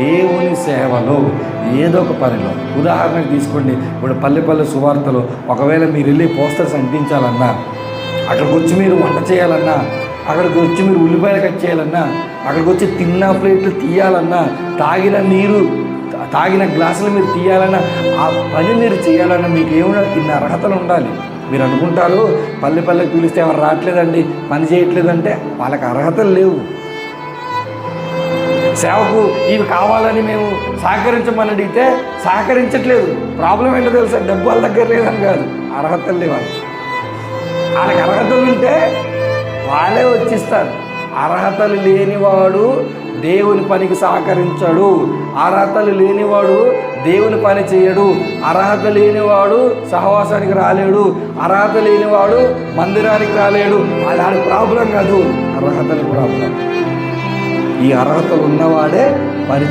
దేవుని సేవలో ఏదో ఒక పనిలో, ఉదాహరణకు తీసుకోండి, ఇప్పుడు పల్లె సువార్తలో ఒకవేళ మీరు వెళ్ళి పోస్టర్స్ అంటించాలన్నా, అక్కడికి వచ్చి మీరు వంట చేయాలన్నా, అక్కడికి వచ్చి మీరు ఉల్లిపాయలు కట్ చేయాలన్నా, అక్కడికి వచ్చి తిన్న ప్లేట్లు తీయాలన్నా, తాగిన గ్లాసులు మీరు తీయాలన్నా, ఆ పని మీరు చేయాలన్నా మీకు ఏమైనా ఇన్ని అర్హతలు ఉండాలి. మీరు అనుకుంటారు పల్లెకి పిలిస్తే ఎవరు రావట్లేదండి, పని చేయట్లేదంటే వాళ్ళకి అర్హతలు లేవు. సేవకు ఇవి కావాలని మేము సహకరించమని అడిగితే సహకరించట్లేదు. ప్రాబ్లం ఏంటో తెలుసా? డబ్బు వాళ్ళ దగ్గర లేదని కాదు, అర్హతలు లేవు. వాళ్ళకి అర్హతలు ఉంటే వాళ్ళే వచ్చిస్తారు. అర్హతలు లేనివాడు దేవుని పనికి సహకరించాడు, అర్హతలు లేనివాడు దేవుని పని చేయడు, అర్హత లేనివాడు సహవాసానికి రాలేడు, అర్హత లేనివాడు మందిరానికి రాలేడు. అలాంటి ప్రాబ్లం కాదు, అర్హతల ప్రాబ్లం. ఈ అర్హతలు ఉన్నవాడే పరిచయం